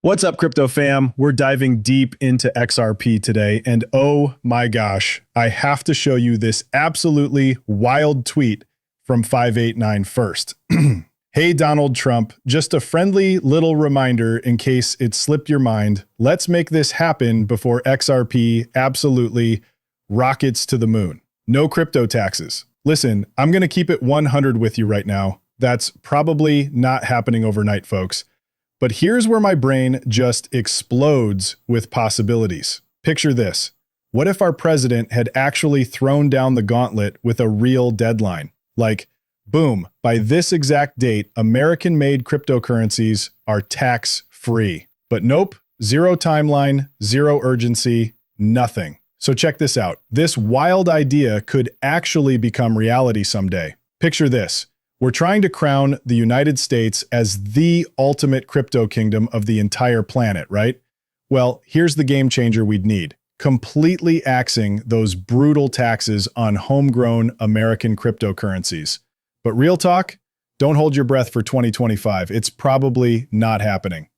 What's up, crypto fam? We're diving deep into XRP today, and oh my gosh, I have to show you this absolutely wild tweet from 589 first. Hey, Donald Trump, just a friendly little reminder in case it slipped your mind. Let's make this happen before XRP absolutely rockets to the moon. No crypto taxes. Listen, I'm going to keep it 100 with you right now. That's probably not happening overnight, folks. But here's where my brain just explodes with possibilities. Picture this. What if our president had actually thrown down the gauntlet with a real deadline? Like, boom, by this exact date, American-made cryptocurrencies are tax-free. But nope, zero timeline, zero urgency, nothing. So check this out. This wild idea could actually become reality someday. Picture this. We're trying to crown the United States as the ultimate crypto kingdom of the entire planet, right? Well, here's the game changer we'd need. Completely axing those brutal taxes on homegrown American cryptocurrencies. But real talk, don't hold your breath for 2025. It's probably not happening.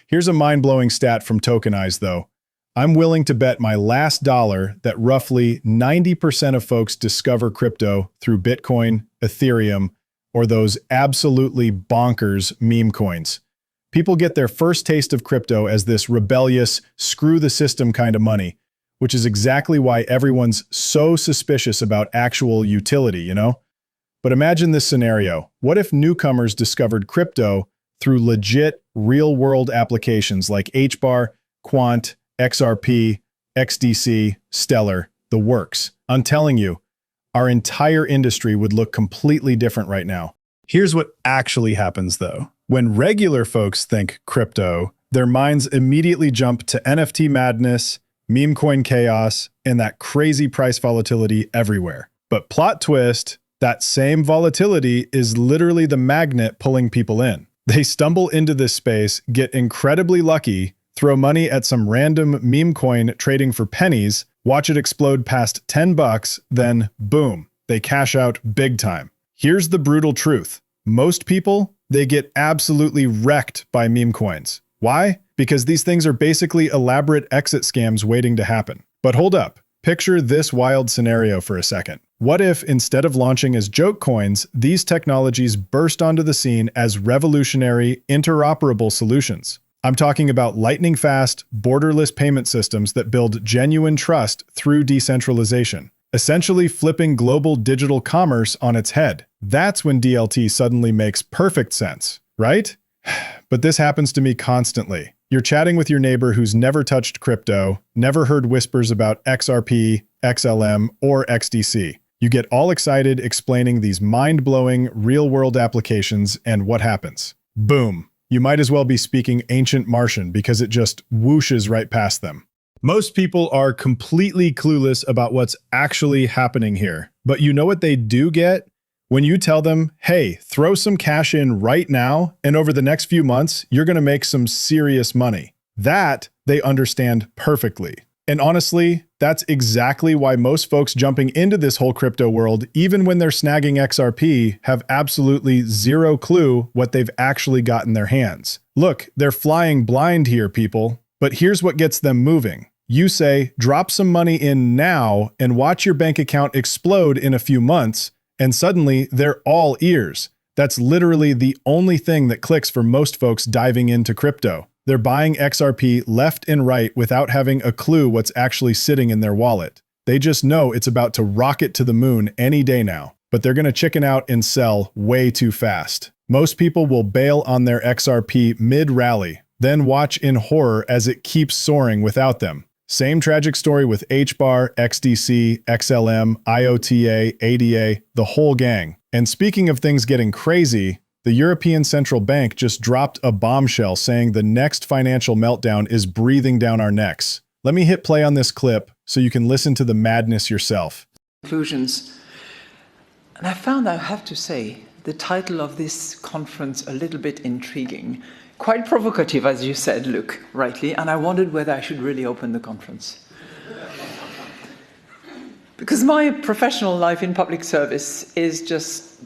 Here's a mind-blowing stat from Tokenize, though. I'm willing to bet my last dollar that roughly 90% of folks discover crypto through Bitcoin, Ethereum, or those absolutely bonkers meme coins. People get their first taste of crypto as this rebellious, screw the system kind of money, which is exactly why everyone's so suspicious about actual utility, you know? But imagine this scenario. What if newcomers discovered crypto through legit, real-world applications like HBAR, Quant, XRP, XDC, Stellar, the works? I'm telling you, our entire industry would look completely different right now. Here's what actually happens, though. When regular folks think crypto, their minds immediately jump to NFT madness, meme coin chaos, and that crazy price volatility everywhere. But plot twist, that same volatility is literally the magnet pulling people in. They stumble into this space, get incredibly lucky, throw money at some random meme coin trading for pennies, watch it explode past 10 bucks, then boom, they cash out big time. Here's the brutal truth. Most people, they get absolutely wrecked by meme coins. Why? Because these things are basically elaborate exit scams waiting to happen. But hold up, picture this wild scenario for a second. What if instead of launching as joke coins, these technologies burst onto the scene as revolutionary, interoperable solutions? I'm talking about lightning-fast, borderless payment systems that build genuine trust through decentralization, essentially flipping global digital commerce on its head. That's when DLT suddenly makes perfect sense, right? But this happens to me constantly. You're chatting with your neighbor who's never touched crypto, never heard whispers about XRP, XLM, or XDC. You get all excited explaining these mind-blowing, real-world applications, and what happens? Boom. You might as well be speaking ancient Martian because it just whooshes right past them. Most people are completely clueless about what's actually happening here. But you know what they do get? When you tell them, hey, throw some cash in right now, and over the next few months, you're going to make some serious money. That they understand perfectly. And honestly, that's exactly why most folks jumping into this whole crypto world, even when they're snagging XRP, have absolutely zero clue what they've actually got in their hands. Look, they're flying blind here, people. But here's what gets them moving. You say, drop some money in now and watch your bank account explode in a few months, and suddenly they're all ears. That's literally the only thing that clicks for most folks diving into crypto. They're buying XRP left and right without having a clue what's actually sitting in their wallet. They just know it's about to rocket to the moon any day now, but they're going to chicken out and sell way too fast. Most people will bail on their XRP mid-rally, then watch in horror as it keeps soaring without them. Same tragic story with HBAR, XDC, XLM, IOTA, ADA, the whole gang. And speaking of things getting crazy, the European Central Bank just dropped a bombshell saying the next financial meltdown is breathing down our necks. Let me hit play on this clip so you can listen to the madness yourself. Conclusions. And I found, I have to say, the title of this conference a little bit intriguing. Quite provocative, as you said, Luke, rightly, and I wondered whether I should really open the conference. Because my professional life in public service is just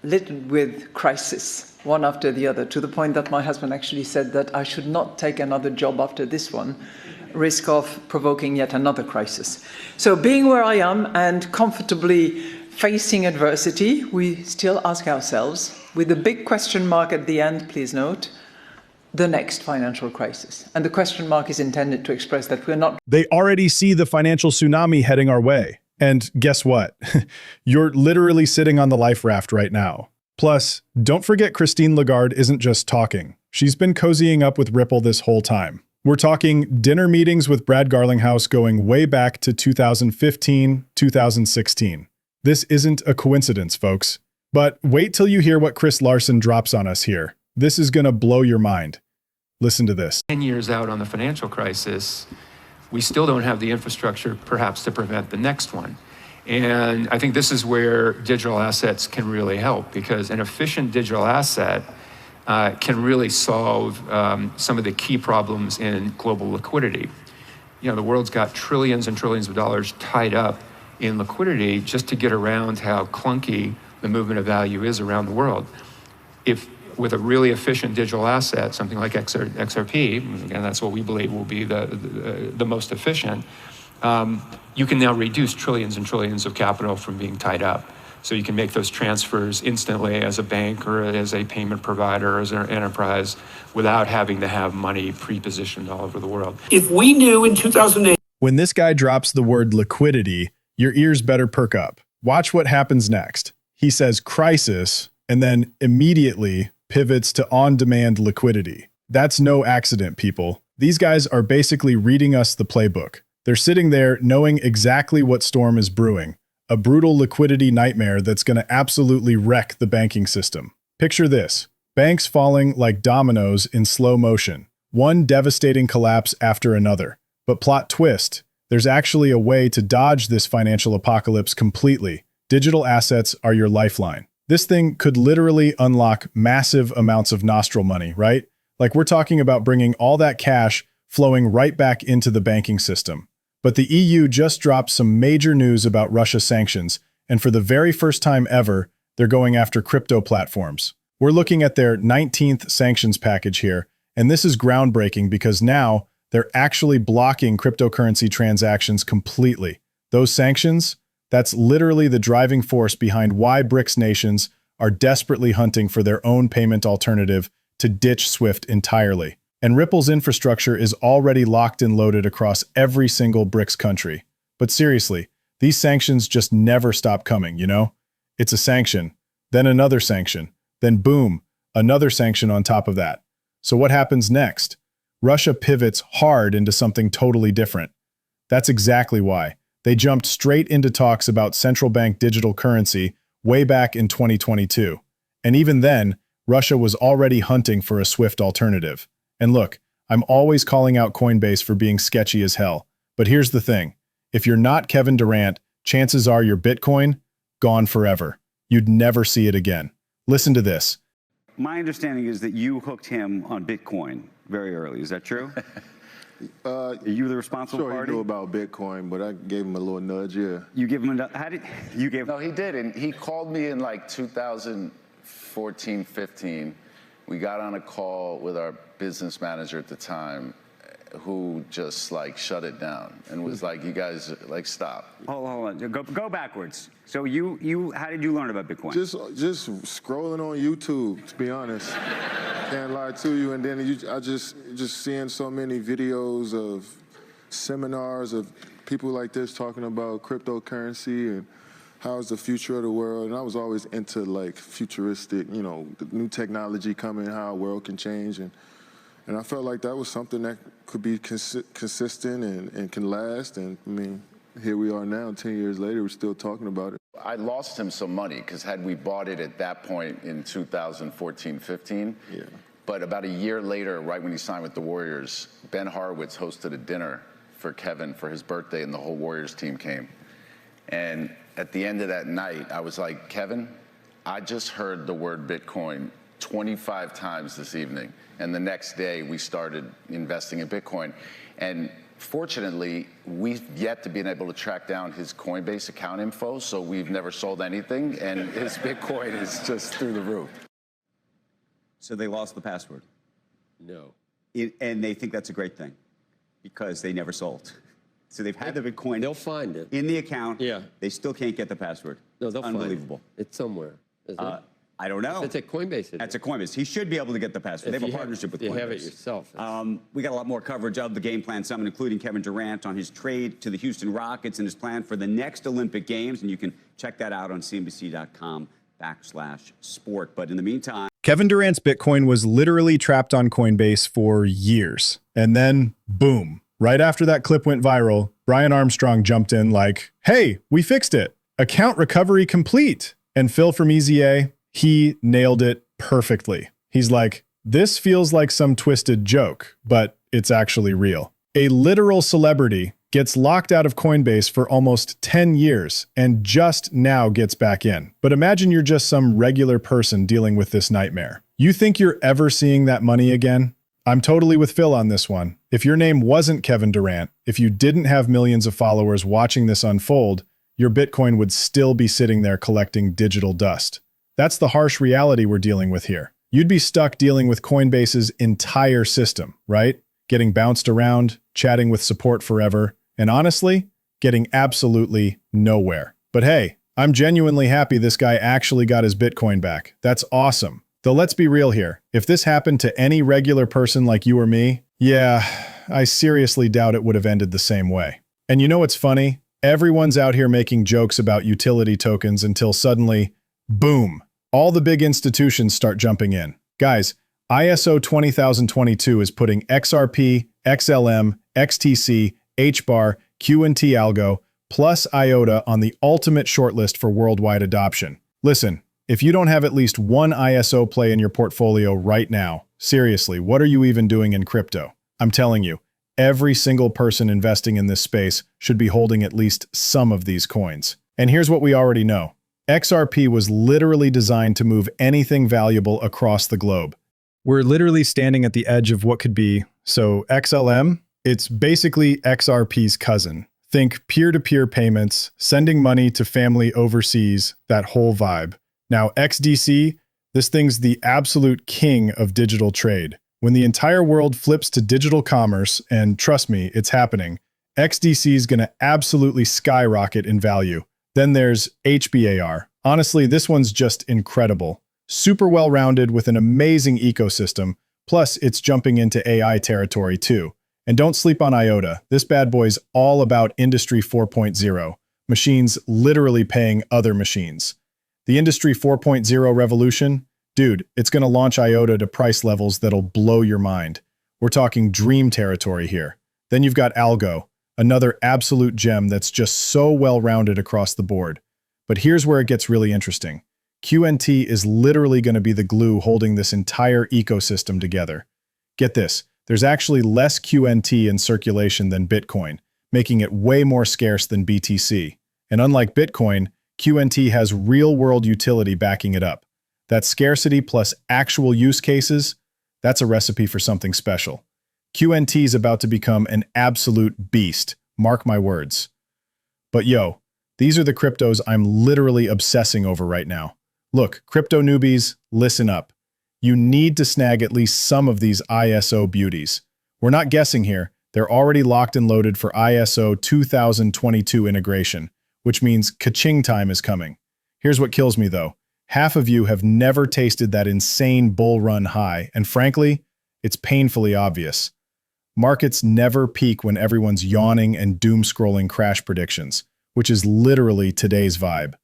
littered with crisis, one after the other, to the point that my husband actually said that I should not take another job after this one, risk of provoking yet another crisis. So being where I am and comfortably facing adversity, we still ask ourselves, with a big question mark at the end, please note, the next financial crisis. And the question mark is intended to express that we're not... They already see the financial tsunami heading our way. And guess what? You're literally sitting on the life raft right now. Plus, don't forget Christine Lagarde isn't just talking. She's been cozying up with Ripple this whole time. We're talking dinner meetings with Brad Garlinghouse going way back to 2015, 2016. This isn't a coincidence, folks. But wait till you hear what Chris Larson drops on us here. This is gonna blow your mind. Listen to this. 10 years out on the financial crisis, we still don't have the infrastructure perhaps to prevent the next one. And I think this is where digital assets can really help, because an efficient digital asset can really solve some of the key problems in global liquidity. You know, the world's got trillions and trillions of dollars tied up in liquidity just to get around how clunky the movement of value is around the world. If with a really efficient digital asset, something like XRP, again, that's what we believe will be the most efficient, you can now reduce trillions and trillions of capital from being tied up. So you can make those transfers instantly as a bank or as a payment provider or as an enterprise without having to have money pre-positioned all over the world. If we knew in 2008... When this guy drops the word liquidity, your ears better perk up. Watch what happens next. He says crisis, and then immediately pivots to on-demand liquidity. That's no accident, people. These guys are basically reading us the playbook. They're sitting there knowing exactly what storm is brewing. A brutal liquidity nightmare that's going to absolutely wreck the banking system. Picture this. Banks falling like dominoes in slow motion. One devastating collapse after another. But plot twist, there's actually a way to dodge this financial apocalypse completely. Digital assets are your lifeline. This thing could literally unlock massive amounts of nostril money, right? Like we're talking about bringing all that cash flowing right back into the banking system. But the EU just dropped some major news about Russia sanctions, and for the very first time ever, they're going after crypto platforms. We're looking at their 19th sanctions package here, and this is groundbreaking because now they're actually blocking cryptocurrency transactions completely. Those sanctions? That's literally the driving force behind why BRICS nations are desperately hunting for their own payment alternative to ditch SWIFT entirely. And Ripple's infrastructure is already locked and loaded across every single BRICS country. But seriously, these sanctions just never stop coming, you know? It's a sanction, then another sanction, then boom, another sanction on top of that. So what happens next? Russia pivots hard into something totally different. That's exactly why. They jumped straight into talks about central bank digital currency way back in 2022. And even then, Russia was already hunting for a SWIFT alternative. And look, I'm always calling out Coinbase for being sketchy as hell. But here's the thing. If you're not Kevin Durant, chances are your Bitcoin, gone forever. You'd never see it again. Listen to this. My understanding is that you hooked him on Bitcoin very early. Is that true? Are you the responsible party? Sure, he knew about Bitcoin, but I gave him a little nudge, yeah. You give him a... How did... You gave... No, he didn't. He called me in like 2014, 15. We got on a call with our business manager at the time, who just like shut it down and was like, you guys, like, stop. Hold on. Go backwards. So how did you learn about Bitcoin? Just scrolling on YouTube, to be honest. Can't lie to you. And then I just seeing so many videos of seminars of people like this talking about cryptocurrency and how's the future of the world. And I was always into like futuristic, you know, the new technology coming, how our world can change. And I felt like that was something that could be consistent and can last. And I mean, here we are now, 10 years later, we're still talking about it. I lost him some money because had we bought it at that point in 2014, 15, yeah. But about a year later, right when he signed with the Warriors, Ben Horowitz hosted a dinner for Kevin for his birthday, and the whole Warriors team came. And at the end of that night, I was like, Kevin, I just heard the word Bitcoin 25 times this evening. And the next day, we started investing in Bitcoin. And Fortunately, we've yet to be able to track down his Coinbase account info, so we've never sold anything, and his Bitcoin is just through the roof. So they lost the password. No. And they think that's a great thing because they never sold. So they've had the Bitcoin. They'll find it. In the account. Yeah. They still can't get the password. No, they'll Unbelievable. find it. It's somewhere, isn't it? I don't know. It's at Coinbase. That's a Coinbase. He should be able to get the password. They have a partnership with Coinbase. You have it yourself. We got a lot more coverage of the Game Plan Summit, including Kevin Durant on his trade to the Houston Rockets and his plan for the next Olympic Games. And you can check that out on CNBC.com/sport. But in the meantime, Kevin Durant's Bitcoin was literally trapped on Coinbase for years. And then, boom, right after that clip went viral, Brian Armstrong jumped in like, hey, we fixed it. Account recovery complete. And Phil from EZA, he nailed it perfectly. He's like, this feels like some twisted joke, but it's actually real. A literal celebrity gets locked out of Coinbase for almost 10 years and just now gets back in. But imagine you're just some regular person dealing with this nightmare. You think you're ever seeing that money again? I'm totally with Phil on this one. If your name wasn't Kevin Durant, if you didn't have millions of followers watching this unfold, your Bitcoin would still be sitting there collecting digital dust. That's the harsh reality we're dealing with here. You'd be stuck dealing with Coinbase's entire system, right? Getting bounced around, chatting with support forever, and honestly, getting absolutely nowhere. But hey, I'm genuinely happy this guy actually got his Bitcoin back. That's awesome. Though let's be real here. If this happened to any regular person like you or me, yeah, I seriously doubt it would have ended the same way. And you know what's funny? Everyone's out here making jokes about utility tokens until suddenly, boom, all the big institutions start jumping in. Guys, ISO 20022 is putting XRP, XLM, XTC, HBAR, QNT Algo, plus IOTA on the ultimate shortlist for worldwide adoption. Listen, if you don't have at least one ISO play in your portfolio right now, seriously, what are you even doing in crypto? I'm telling you, every single person investing in this space should be holding at least some of these coins. And here's what we already know. XRP was literally designed to move anything valuable across the globe. We're literally standing at the edge of what could be. So XLM, it's basically XRP's cousin. Think peer-to-peer payments, sending money to family overseas, that whole vibe. Now XDC, this thing's the absolute king of digital trade. When the entire world flips to digital commerce, and trust me, it's happening, XDC is going to absolutely skyrocket in value. Then there's HBAR. Honestly, this one's just incredible. Super well-rounded with an amazing ecosystem, plus it's jumping into AI territory too. And don't sleep on IOTA. This bad boy's all about Industry 4.0. Machines literally paying other machines. The Industry 4.0 revolution? Dude, it's going to launch IOTA to price levels that'll blow your mind. We're talking dream territory here. Then you've got Algo, another absolute gem that's just so well-rounded across the board. But here's where it gets really interesting. QNT is literally going to be the glue holding this entire ecosystem together. Get this, there's actually less QNT in circulation than Bitcoin, making it way more scarce than BTC. And unlike Bitcoin, QNT has real-world utility backing it up. That scarcity plus actual use cases, that's a recipe for something special. QNT is about to become an absolute beast, mark my words. But yo, these are the cryptos I'm literally obsessing over right now. Look, crypto newbies, listen up. You need to snag at least some of these ISO beauties. We're not guessing here, they're already locked and loaded for ISO 2022 integration, which means ka-ching time is coming. Here's what kills me though. Half of you have never tasted that insane bull run high, and frankly, it's painfully obvious. Markets never peak when everyone's yawning and doom-scrolling crash predictions, which is literally today's vibe.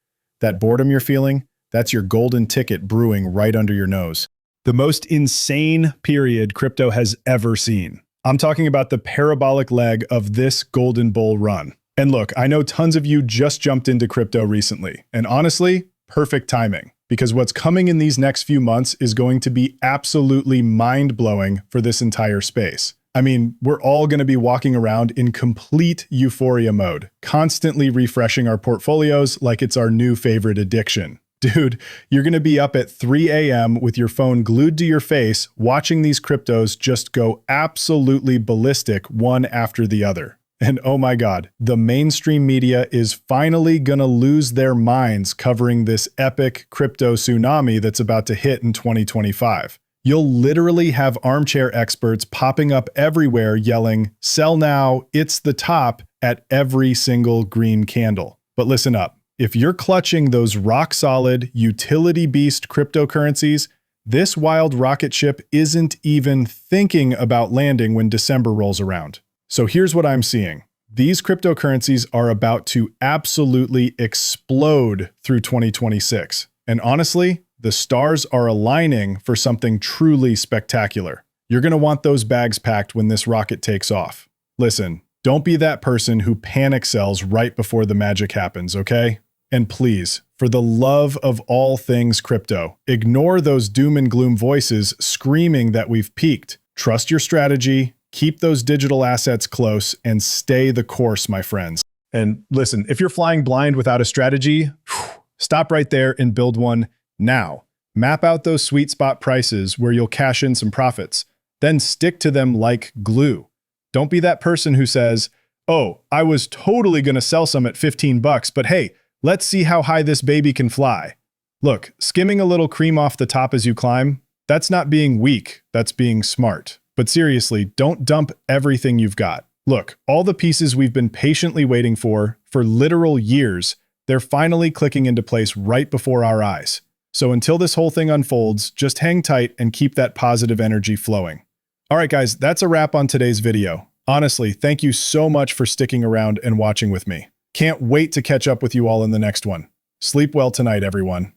That boredom you're feeling, that's your golden ticket brewing right under your nose. The most insane period crypto has ever seen. I'm talking about the parabolic leg of this golden bull run. And look, I know tons of you just jumped into crypto recently, and honestly, perfect timing, because what's coming in these next few months is going to be absolutely mind-blowing for this entire space. I mean, we're all going to be walking around in complete euphoria mode, constantly refreshing our portfolios like it's our new favorite addiction. Dude, you're going to be up at 3 a.m. with your phone glued to your face, watching these cryptos just go absolutely ballistic one after the other. And oh my God, the mainstream media is finally going to lose their minds covering this epic crypto tsunami that's about to hit in 2025. You'll literally have armchair experts popping up everywhere yelling, "Sell now, it's the top," at every single green candle. But listen up. If you're clutching those rock-solid, utility beast cryptocurrencies, this wild rocket ship isn't even thinking about landing when December rolls around. So here's what I'm seeing. These cryptocurrencies are about to absolutely explode through 2026. And honestly, the stars are aligning for something truly spectacular. You're going to want those bags packed when this rocket takes off. Listen, don't be that person who panic sells right before the magic happens, okay? And please, for the love of all things crypto, ignore those doom and gloom voices screaming that we've peaked. Trust your strategy, keep those digital assets close, and stay the course, my friends. And listen, if you're flying blind without a strategy, stop right there and build one now. Map out those sweet spot prices where you'll cash in some profits. Then stick to them like glue. Don't be that person who says, "Oh, I was totally going to sell some at 15 bucks, but hey, let's see how high this baby can fly." Look, skimming a little cream off the top as you climb, that's not being weak, that's being smart. But seriously, don't dump everything you've got. Look, all the pieces we've been patiently waiting for literal years, they're finally clicking into place right before our eyes. So until this whole thing unfolds, just hang tight and keep that positive energy flowing. All right, guys, that's a wrap on today's video. Honestly, thank you so much for sticking around and watching with me. Can't wait to catch up with you all in the next one. Sleep well tonight, everyone.